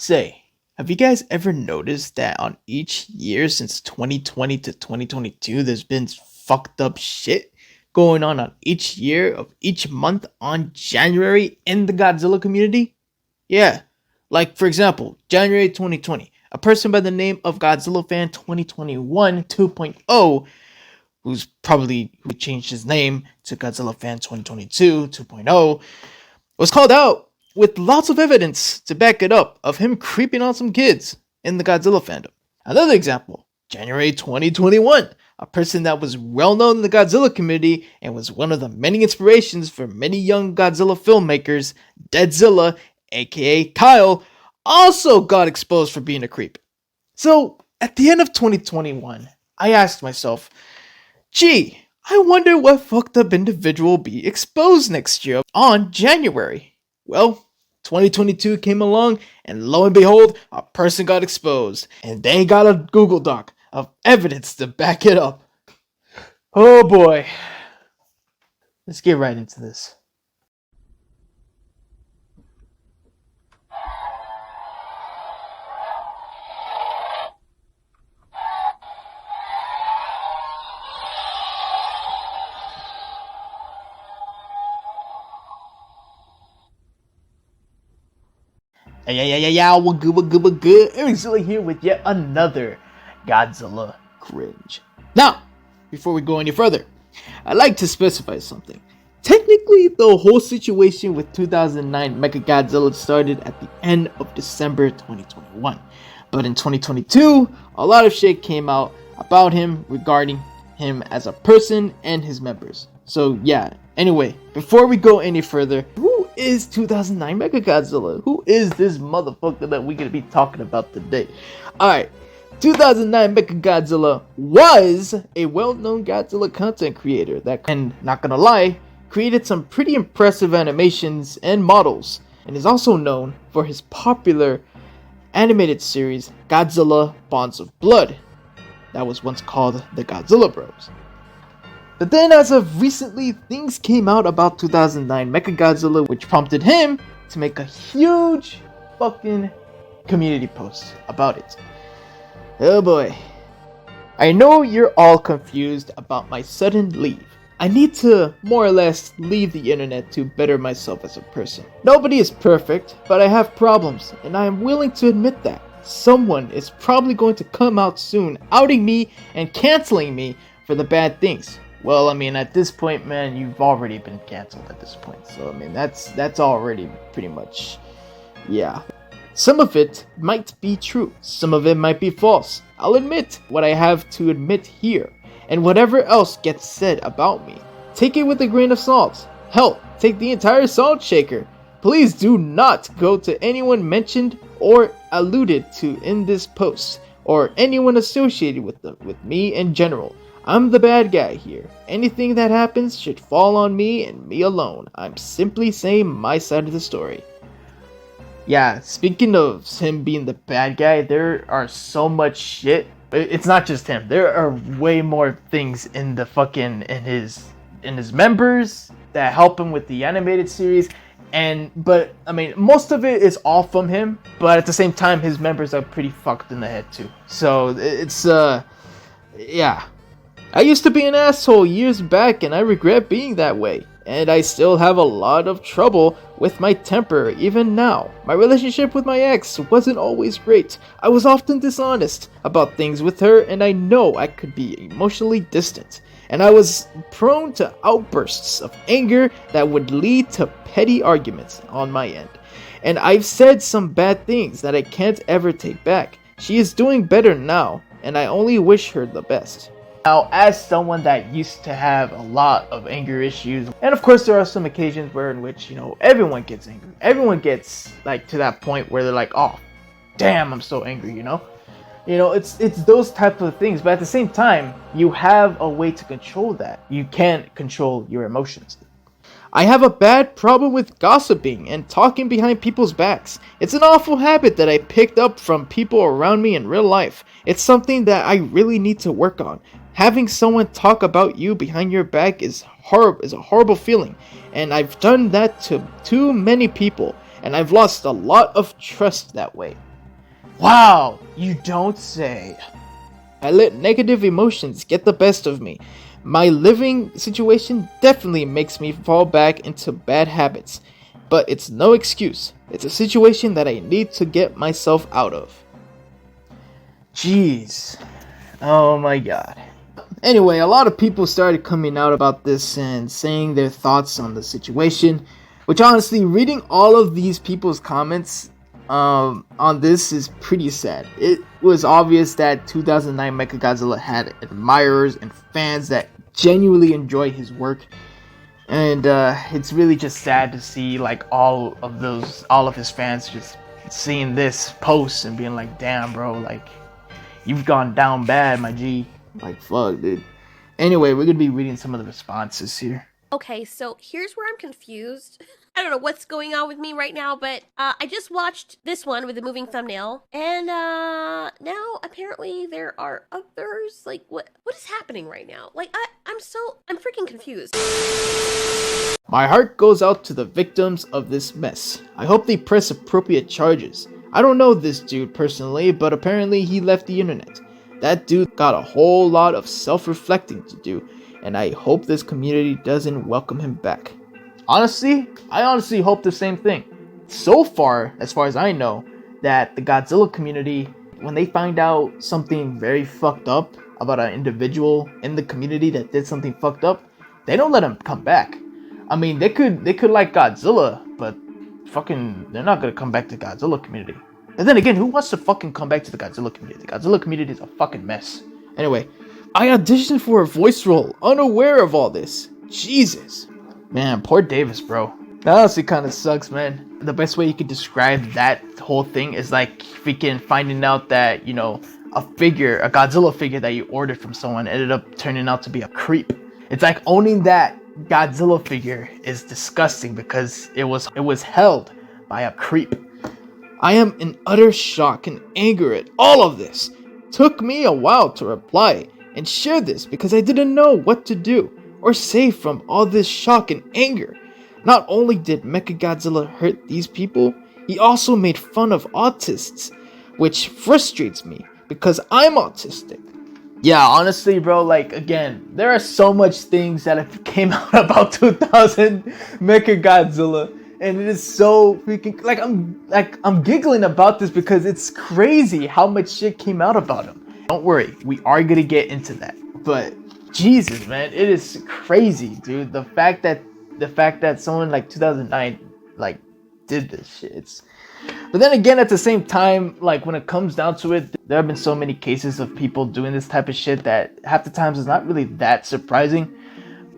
Say, have you guys ever noticed that on each year since 2020 to 2022, there's been fucked up shit going on each year of each month on January in the Godzilla community? Yeah, like for example, January 2020, a person by the name of Godzilla Fan 2021 2.0, who changed his name to Godzilla Fan 2022 2.0, was called out with lots of evidence to back it up of him creeping on some kids in the Godzilla fandom. Another example, January 2021, a person that was well known in the Godzilla community and was one of the many inspirations for many young Godzilla filmmakers, Deadzilla, aka Kyle, also got exposed for being a creep. So, at the end of 2021, I asked myself, gee, I wonder what fucked up individual will be exposed next year on January. Well, 2022 came along, and lo and behold, a person got exposed, and they got a Google Doc of evidence to back it up. Oh boy. Let's get right into this. Yeah, what good. Ericzilla here with yet another Godzilla cringe. Now, before we go any further, I'd like to specify something. Technically, the whole situation with 2009 Mechagodzilla started at the end of December 2021. But in 2022, a lot of shit came out about him regarding him as a person and his members. So yeah, anyway, before we go any further, who is 2009 Mechagodzilla? Who is this motherfucker that we're gonna be talking about today? Alright, 2009 Mechagodzilla was a well-known Godzilla content creator that, and not gonna lie, created some pretty impressive animations and models, and is also known for his popular animated series Godzilla Bonds of Blood, that was once called the Godzilla Bros. But then as of recently, things came out about 2009 Mechagodzilla, which prompted him to make a huge fucking community post about it. Oh boy. I know you're all confused about my sudden leave. I need to more or less leave the internet to better myself as a person. Nobody is perfect, but I have problems, and I am willing to admit that. Someone is probably going to come out soon, outing me and canceling me for the bad things. Well, I mean, at this point, man, you've already been canceled at this point. So, I mean, that's already pretty much, yeah. Some of it might be true. Some of it might be false. I'll admit what I have to admit here. And whatever else gets said about me, take it with a grain of salt. Hell, take the entire salt shaker. Please do not go to anyone mentioned or alluded to in this post, or anyone associated with me in general. I'm the bad guy here. Anything that happens should fall on me and me alone. I'm simply saying my side of the story. Yeah, speaking of him being the bad guy, there are so much shit. It's not just him. There are way more things in the fucking in his members that help him with the animated series. But I mean, most of it is all from him, but at the same time his members are pretty fucked in the head too. So it's yeah. I used to be an asshole years back, and I regret being that way. And I still have a lot of trouble with my temper even now. My relationship with my ex wasn't always great. I was often dishonest about things with her, and I know I could be emotionally distant. And I was prone to outbursts of anger that would lead to petty arguments on my end. And I've said some bad things that I can't ever take back. She is doing better now, and I only wish her the best. Now, as someone that used to have a lot of anger issues, and of course there are some occasions where in which, you know, everyone gets angry. Everyone gets like to that point where they're like, oh, damn, I'm so angry, you know? You know, it's those type of things, but at the same time, you have a way to control that. You can't control your emotions. I have a bad problem with gossiping and talking behind people's backs. It's an awful habit that I picked up from people around me in real life. It's something that I really need to work on. Having someone talk about you behind your back is a horrible feeling, and I've done that to too many people, and I've lost a lot of trust that way. Wow, you don't say. I let negative emotions get the best of me. My living situation definitely makes me fall back into bad habits, but it's no excuse. It's a situation that I need to get myself out of. Jeez. Oh my god. Anyway, a lot of people started coming out about this and saying their thoughts on the situation, which honestly, reading all of these people's comments on this is pretty sad. It was obvious that 2009 Mechagodzilla had admirers and fans that genuinely enjoy his work, and it's really just sad to see like all of his fans just seeing this post and being like, damn bro, like you've gone down bad, my G. Like, fuck, dude. Anyway, we're gonna be reading some of the responses here. Okay, so here's where I'm confused. I don't know what's going on with me right now, but I just watched this one with the moving thumbnail, and now apparently there are others. Like, what is happening right now? Like, I'm freaking confused. My heart goes out to the victims of this mess. I hope they press appropriate charges. I don't know this dude personally, but apparently he left the internet. That dude got a whole lot of self-reflecting to do, and I hope this community doesn't welcome him back. Honestly, I honestly hope the same thing. So far as I know, that the Godzilla community, when they find out something very fucked up about an individual in the community that did something fucked up, they don't let him come back. I mean, they could like Godzilla, but fucking, they're not gonna come back to Godzilla community. And then again, who wants to fucking come back to the Godzilla community? The Godzilla community is a fucking mess. Anyway, I auditioned for a voice role, unaware of all this. Jesus. Man, poor Davis, bro. That honestly kind of sucks, man. The best way you could describe that whole thing is like freaking finding out that, you know, a Godzilla figure that you ordered from someone ended up turning out to be a creep. It's like owning that Godzilla figure is disgusting because it was held by a creep. I am in utter shock and anger at all of this. Took me a while to reply and share this because I didn't know what to do or say from all this shock and anger. Not only did Mechagodzilla hurt these people, he also made fun of autists, which frustrates me because I'm autistic. Yeah, honestly, bro, like, again, there are so much things that have came out about 2000 Mechagodzilla, and it is so freaking, I'm giggling about this because it's crazy how much shit came out about him. Don't worry, we are gonna get into that, but Jesus, man, it is crazy, dude. The fact that someone like 2009 like did this shit. But then again, at the same time, like when it comes down to it, there have been so many cases of people doing this type of shit that half the times it's not really that surprising.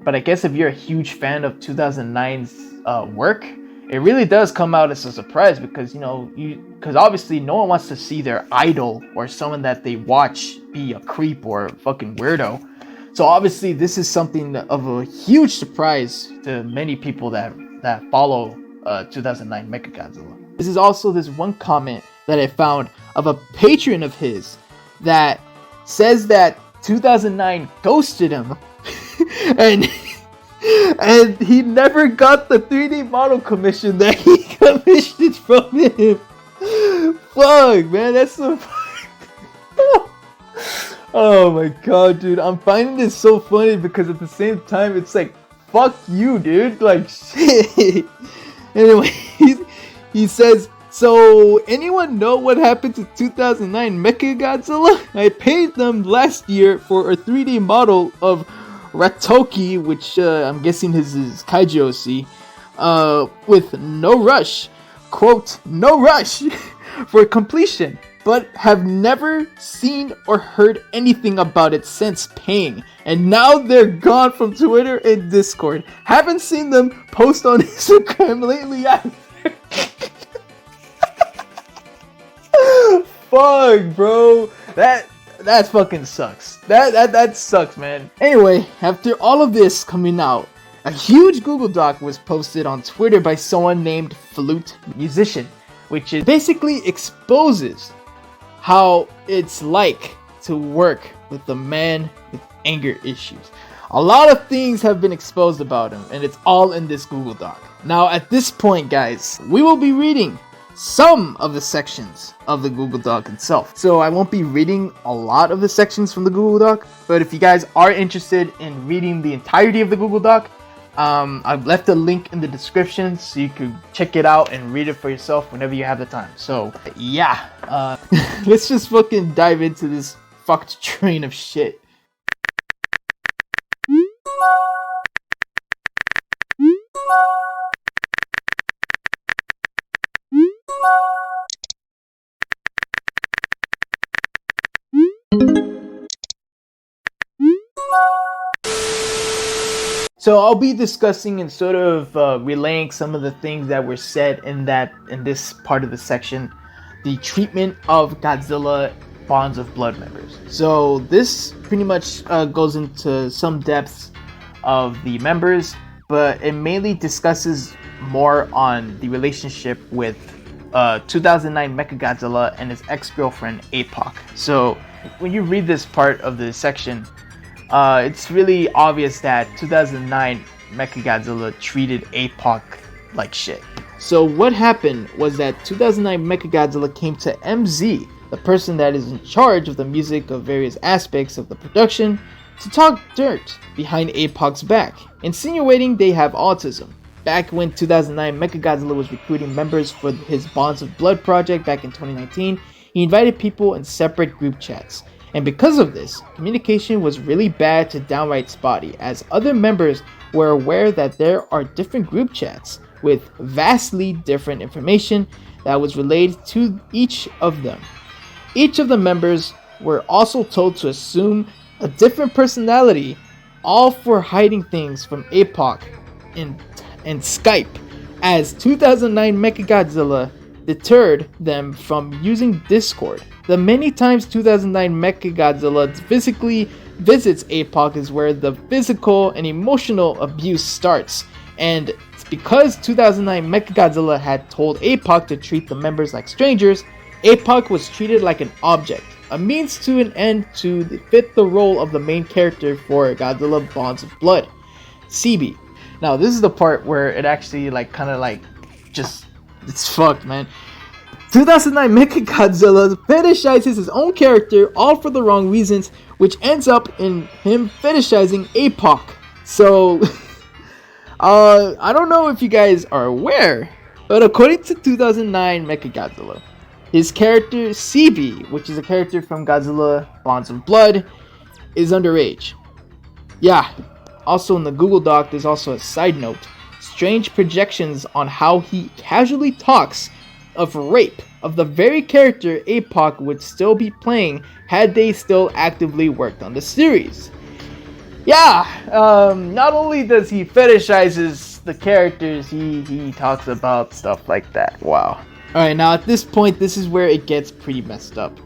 But I guess if you're a huge fan of 2009's work, it really does come out as a surprise because, you know, because obviously no one wants to see their idol or someone that they watch be a creep or a fucking weirdo. So obviously this is something of a huge surprise to many people that follow 2009 Mechagodzilla. This is also this one comment that I found of a patron of his that says that 2009 ghosted him and he never got the 3D model commission that he commissioned from him. Fuck, man, that's so oh my god, dude, I'm finding this so funny because at the same time it's like, fuck you, dude, like, shit. Anyway, he says, so anyone know what happened to 2009 Mechagodzilla? I paid them last year for a 3D model of Ratoki, which I'm guessing is Kaiju OC, with no rush, quote, no rush, for completion, but have never seen or heard anything about it since paying. And now they're gone from Twitter and Discord. Haven't seen them post on Instagram lately either. Fuck, bro. That fucking sucks. That sucks, man. Anyway, after all of this coming out, a huge Google Doc was posted on Twitter by someone named Flute Musician, which is basically exposes how it's like to work with a man with anger issues. A lot of things have been exposed about him, and it's all in this Google Doc. Now, at this point, guys, we will be reading some of the sections of the Google Doc itself. So I won't be reading a lot of the sections from the Google Doc, but if you guys are interested in reading the entirety of the Google Doc, I've left a link in the description so you can check it out and read it for yourself whenever you have the time. So yeah, let's just fucking dive into this fucked train of shit. So I'll be discussing and sort of relaying some of the things that were said in this part of the section, the treatment of Godzilla Bonds of Blood members. So this pretty much goes into some depths of the members, but it mainly discusses more on the relationship with 2009 Mechagodzilla and his ex-girlfriend APOC. So when you read this part of the section, it's really obvious that 2009 Mechagodzilla treated APOC like shit. So what happened was that 2009 Mechagodzilla came to MZ, the person that is in charge of the music of various aspects of the production, to talk dirt behind APOC's back, insinuating they have autism. Back when 2009 Mechagodzilla was recruiting members for his Bonds of Blood project back in 2019, he invited people in separate group chats. And because of this, communication was really bad to downright spotty, as other members were aware that there are different group chats with vastly different information that was relayed to each of them. Each of the members were also told to assume a different personality, all for hiding things from APOC and Skype, as 2009 Mechagodzilla deterred them from using Discord. The many times 2009 Mechagodzilla physically visits APOC is where the physical and emotional abuse starts, and it's because 2009 Mechagodzilla had told APOC to treat the members like strangers. APOC was treated like an object, a means to an end to fit the role of the main character for Godzilla Bonds of Blood, CB. Now this is the part where it actually it's fucked, man. 2009 Mechagodzilla fetishizes his own character, all for the wrong reasons, which ends up in him fetishizing APOC. So, I don't know if you guys are aware, but according to 2009 Mechagodzilla, his character CB, which is a character from Godzilla Bonds of Blood, is underage. Yeah, also in the Google Doc, there's also a side note. Strange projections on how he casually talks of rape of the very character APOC would still be playing had they still actively worked on the series. Yeah, not only does he fetishizes the characters, he talks about stuff like that. Wow. Alright, now at this point, this is where it gets pretty messed up.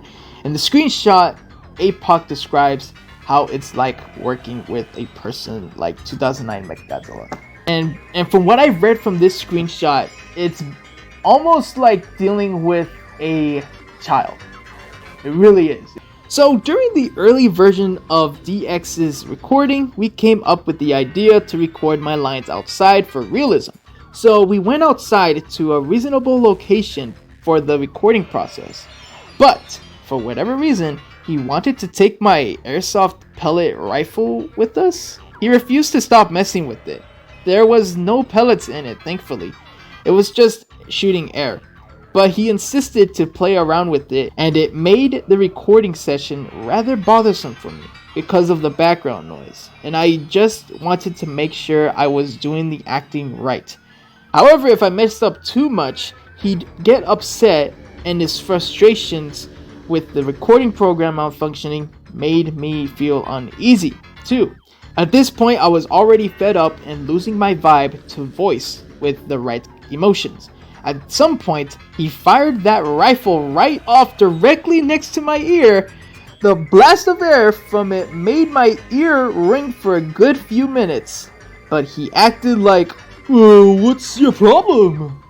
In the screenshot, APOC describes how it's like working with a person like 2009 Mechagodzilla. And from what I've read from this screenshot, it's almost like dealing with a child. It really is. So during the early version of DX's recording, we came up with the idea to record my lines outside for realism. So we went outside to a reasonable location for the recording process. But for whatever reason, he wanted to take my airsoft pellet rifle with us. He refused to stop messing with it. There was no pellets in it, thankfully. It was just shooting air. But he insisted to play around with it, and it made the recording session rather bothersome for me because of the background noise, and I just wanted to make sure I was doing the acting right. However, if I messed up too much, he'd get upset, and his frustrations with the recording program malfunctioning made me feel uneasy too. At this point, I was already fed up and losing my vibe to voice with the right emotions. At some point, he fired that rifle right off directly next to my ear. The blast of air from it made my ear ring for a good few minutes. But he acted like, what's your problem?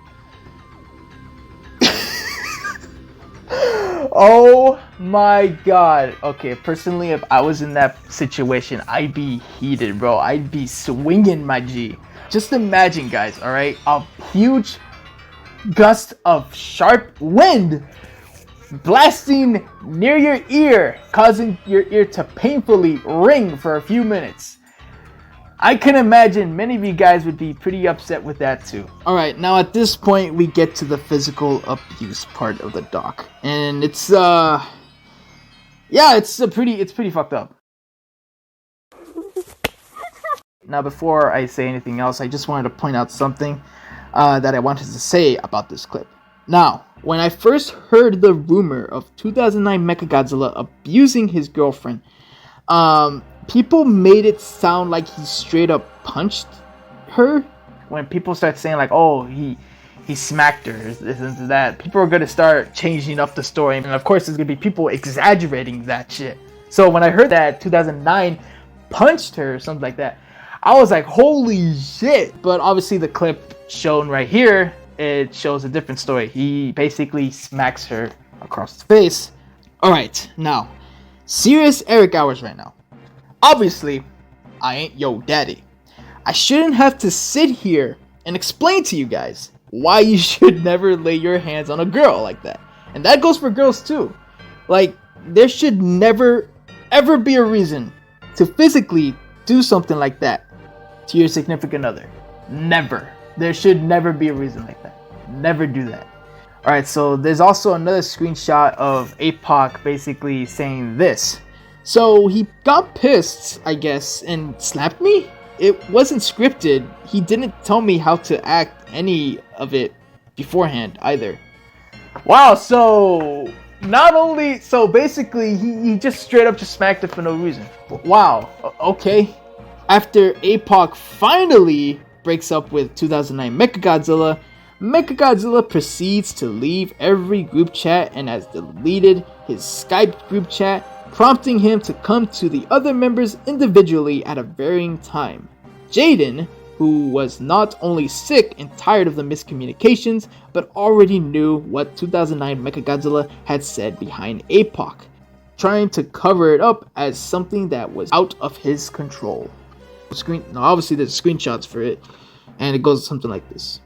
Oh my god. Okay, personally, if I was in that situation, I'd be heated, bro. I'd be swinging my G. Just imagine, guys, alright? A huge gust of sharp wind blasting near your ear, causing your ear to painfully ring for a few minutes. I can imagine many of you guys would be pretty upset with that too. Alright, now at this point we get to the physical abuse part of the doc. And it's pretty fucked up. Now before I say anything else, I just wanted to point out something that I wanted to say about this clip. Now, when I first heard the rumor of 2009 Mechagodzilla abusing his girlfriend, people made it sound like he straight up punched her. When people start saying like, oh, he smacked her, this and that, people are going to start changing up the story. And of course, there's going to be people exaggerating that shit. So when I heard that 2009 punched her or something like that, I was like, holy shit. But obviously the clip shown right here, it shows a different story. He basically smacks her across the face. Alright, now, serious Eric hours right now. Obviously, I ain't yo daddy. I shouldn't have to sit here and explain to you guys why you should never lay your hands on a girl like that. And that goes for girls too. Like, there should never, ever be a reason to physically do something like that to your significant other. Never. There should never be a reason like that. Never do that. Alright, so there's also another screenshot of APOC basically saying this. So he got pissed, I guess, and slapped me? It wasn't scripted. He didn't tell me how to act any of it beforehand either. Wow, so not only, so basically he just straight up just smacked her for no reason. Wow, okay. After APOC finally breaks up with 2009 Mechagodzilla, Mechagodzilla proceeds to leave every group chat and has deleted his Skype group chat, prompting him to come to the other members individually at a varying time. Jaden, who was not only sick and tired of the miscommunications, but already knew what 2009 Mechagodzilla had said behind APOC, trying to cover it up as something that was out of his control. Obviously there's screenshots for it, and it goes something like this.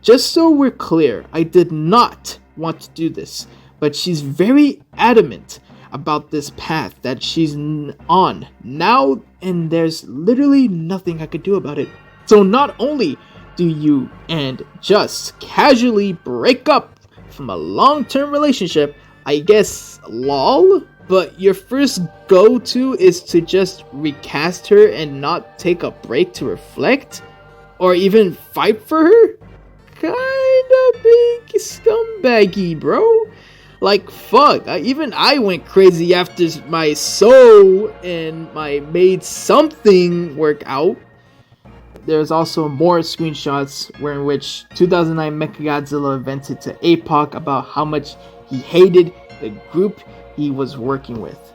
Just so we're clear, I did not want to do this, but she's very adamant about this path that she's on now, and there's literally nothing I could do about it. So not only do you and just casually break up from a long-term relationship, I guess lol, but your first go-to is to just recast her and not take a break to reflect? Or even fight for her? Kinda big scumbaggy, bro. Like, fuck, even I went crazy after my soul and my made something work out. There's also more screenshots in which 2009 Mechagodzilla vented to APOC about how much he hated the group he was working with.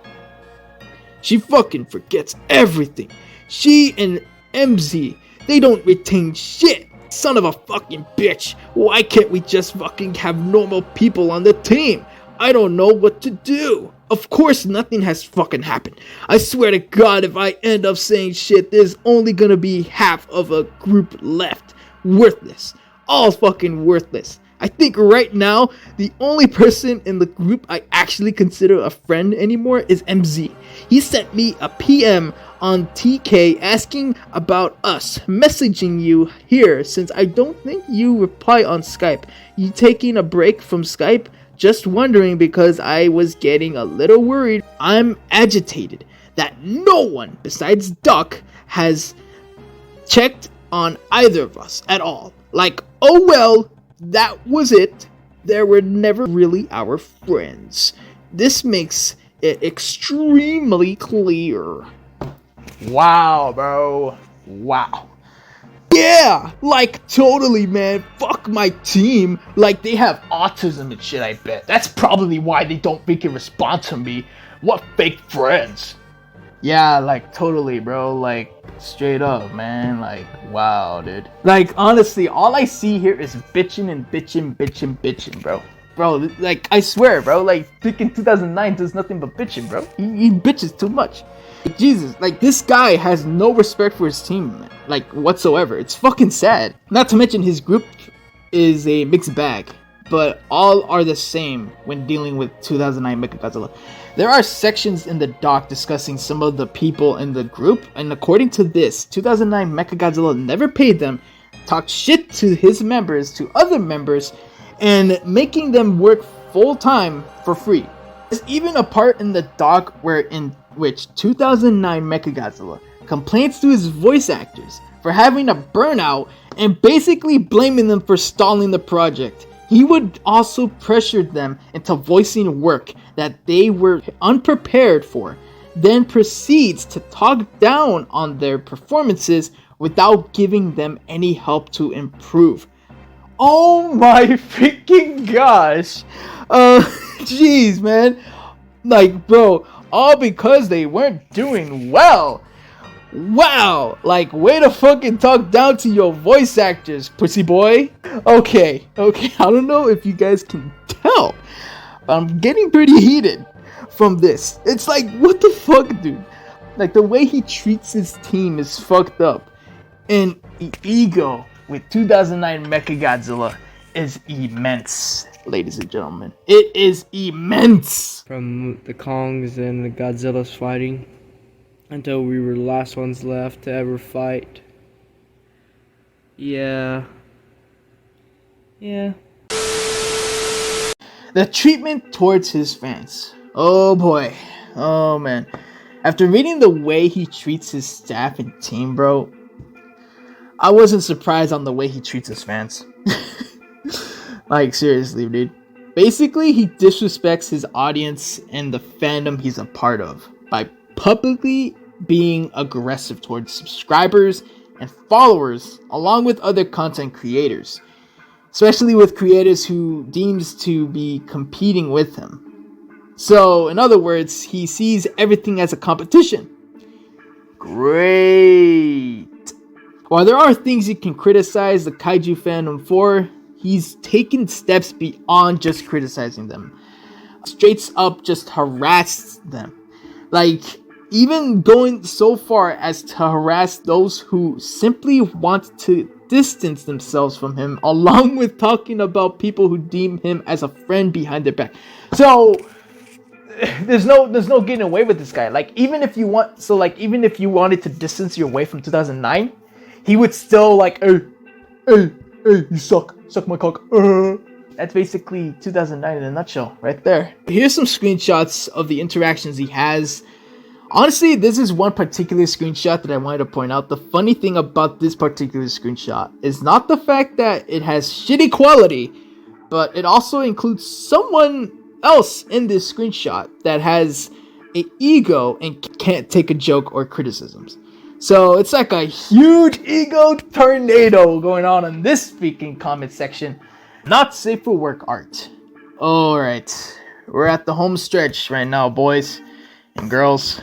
She fucking forgets everything. She and MZ, they don't retain shit. Son of a fucking bitch. Why can't we just fucking have normal people on the team? I don't know what to do. Of course nothing has fucking happened. I swear to God, if I end up saying shit, there's only gonna be half of a group left. Worthless. All fucking worthless. I think right now, the only person in the group I actually consider a friend anymore is MZ. He sent me a PM on TK asking about us, messaging you here since I don't think you reply on Skype. You taking a break from Skype? Just wondering because I was getting a little worried. I'm agitated that no one besides Duck has checked on either of us at all. Like, oh well, that was it. They were never really our friends. This makes it extremely clear. Wow, bro. Wow. Yeah, like totally, man. Fuck my team. Like they have autism and shit, I bet. That's probably why they don't freaking respond to me. What fake friends? Yeah, like totally, bro. Like straight up, man. Like wow, dude. Like honestly, all I see here is bitching and bitching, bro. Bro, like I swear, bro. Like freaking 2009 does nothing but bitching, bro. He bitches too much. Jesus, like this guy has no respect for his team, man. Like whatsoever. It's fucking sad. Not to mention his group is a mixed bag, but all are the same when dealing with 2009 Mechagodzilla. There are sections in the doc discussing some of the people in the group, and according to this, 2009 Mechagodzilla never paid them, talked shit to his members, to other members, and making them work full-time for free. There's even a part in the doc in which 2009 Mechagodzilla complains to his voice actors for having a burnout and basically blaming them for stalling the project. He would also pressure them into voicing work that they were unprepared for, then proceeds to talk down on their performances without giving them any help to improve. Oh my freaking gosh! Jeez, man. Like, bro, all because they weren't doing well. Wow, like, way to fucking talk down to your voice actors, pussy boy. Okay, I don't know if you guys can tell, but I'm getting pretty heated from this. It's like, what the fuck, dude? Like, the way he treats his team is fucked up. And the ego with 2009 Mechagodzilla is immense, ladies and gentlemen. It is immense! From the Kongs and the Godzillas fighting, until we were the last ones left to ever fight. Yeah. The treatment towards his fans. Oh boy. Oh man. After reading the way he treats his staff and team, bro, I wasn't surprised on the way he treats his fans. Like, seriously, dude. Basically, he disrespects his audience and the fandom he's a part of by publicly being aggressive towards subscribers and followers, along with other content creators, especially with creators who deems to be competing with him. So, in other words, he sees everything as a competition. Great! While there are things you can criticize the kaiju fandom for, he's taken steps beyond just criticizing them. Straight up just harassed them. Like, even going so far as to harass those who simply want to distance themselves from him, along with talking about people who deem him as a friend behind their back. So there's no getting away with this guy. Like, even if you wanted to distance your way from 2009, he would still like, hey, you suck my cock. That's basically 2009 in a nutshell, right there. Here's some screenshots of the interactions he has. Honestly, this is one particular screenshot that I wanted to point out. The funny thing about this particular screenshot is not the fact that it has shitty quality, but it also includes someone else in this screenshot that has an ego and can't take a joke or criticisms. So it's like a huge ego tornado going on in this speaking comment section. Not safe for work art. Alright, we're at the home stretch right now, boys and girls.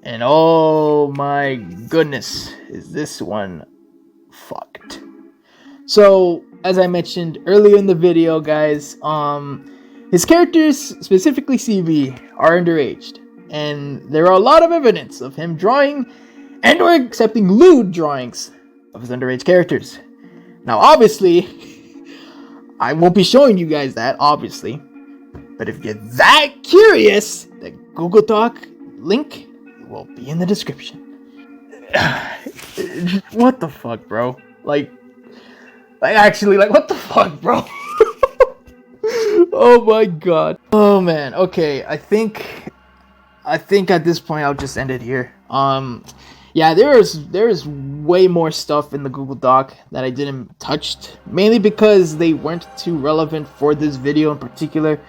And oh my goodness, is this one fucked. So, as I mentioned earlier in the video, guys, his characters, specifically CB, are underaged. And there are a lot of evidence of him drawing and or accepting lewd drawings of his underage characters. Now, obviously, I won't be showing you guys that, obviously. But if you're that curious, the Google Doc link will be in the description. What the fuck, bro? Like actually, like, what the fuck, bro? Oh my god. Oh man. Okay, I think at this point I'll just end it here. Yeah, there is way more stuff in the Google Doc that I didn't touch, mainly because they weren't too relevant for this video in particular.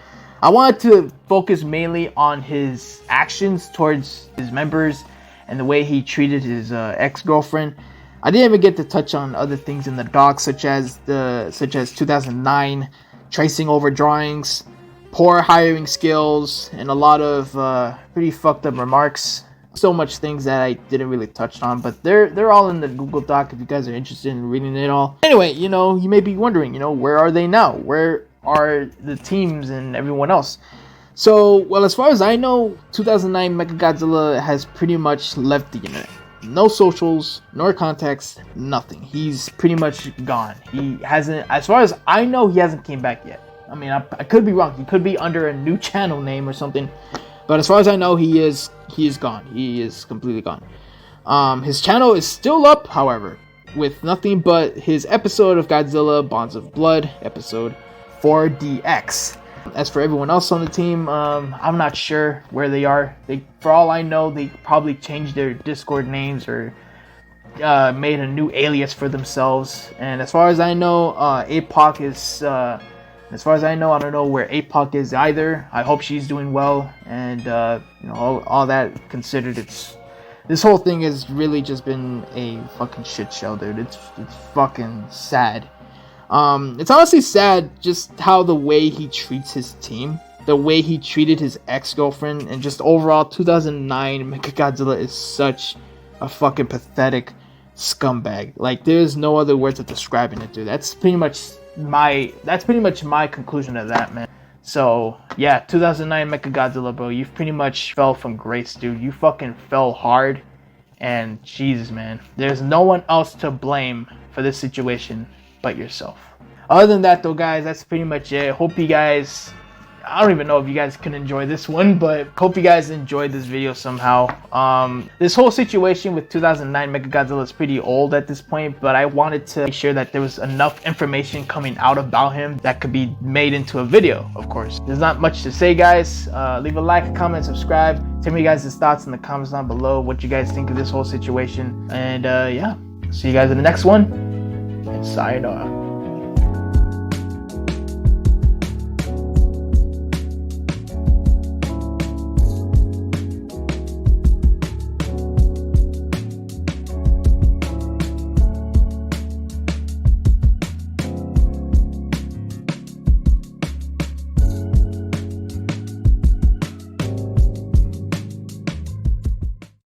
I wanted to focus mainly on his actions towards his members and the way he treated his ex-girlfriend. I didn't even get to touch on other things in the doc, such as 2009 tracing over drawings, poor hiring skills, and a lot of pretty fucked up remarks. So much things that I didn't really touch on, but they're all in the Google Doc if you guys are interested in reading it all. Anyway, you may be wondering, where are they now? Where are the teams and everyone else? So, well, as far as I know, 2009 Mechagodzilla has pretty much left the internet. no socials, nor contacts, nothing. He's pretty much gone. He hasn't, as far as I know, he hasn't came back yet. I mean, I could be wrong. He could be under a new channel name or something. But as far as I know, he is gone. He is completely gone. His channel is still up, however, with nothing but his episode of Godzilla Bonds of Blood, episode 4DX. As for everyone else on the team, I'm not sure where they are. For all I know, they probably changed their Discord names or made a new alias for themselves. And as far as I know, APOC is... as far as I know, I don't know where APOC is either. I hope she's doing well. And, you know, all that considered, this whole thing has really just been a fucking shit show, dude. It's fucking sad. It's honestly sad just how the way he treats his team, the way he treated his ex-girlfriend, and just overall 2009 Mechagodzilla is such a fucking pathetic scumbag. Like, there's no other words of describing it, dude. That's pretty much my conclusion of that, man. So yeah, 2009 Mechagodzilla, bro, you've pretty much fell from grace, dude. You fucking fell hard, and Jesus, man, there's no one else to blame for this situation but yourself. Other than that, though, guys, that's pretty much it. Hope you guys, I don't even know if you guys can enjoy this one, but hope you guys enjoyed this video somehow. This whole situation with 2009 Mechagodzilla is pretty old at this point, but I wanted to make sure that there was enough information coming out about him that could be made into a video, of course. There's not much to say, guys. Leave a like, comment, subscribe. Tell me guys' thoughts in the comments down below, what you guys think of this whole situation. And yeah, see you guys in the next one, and sayonara.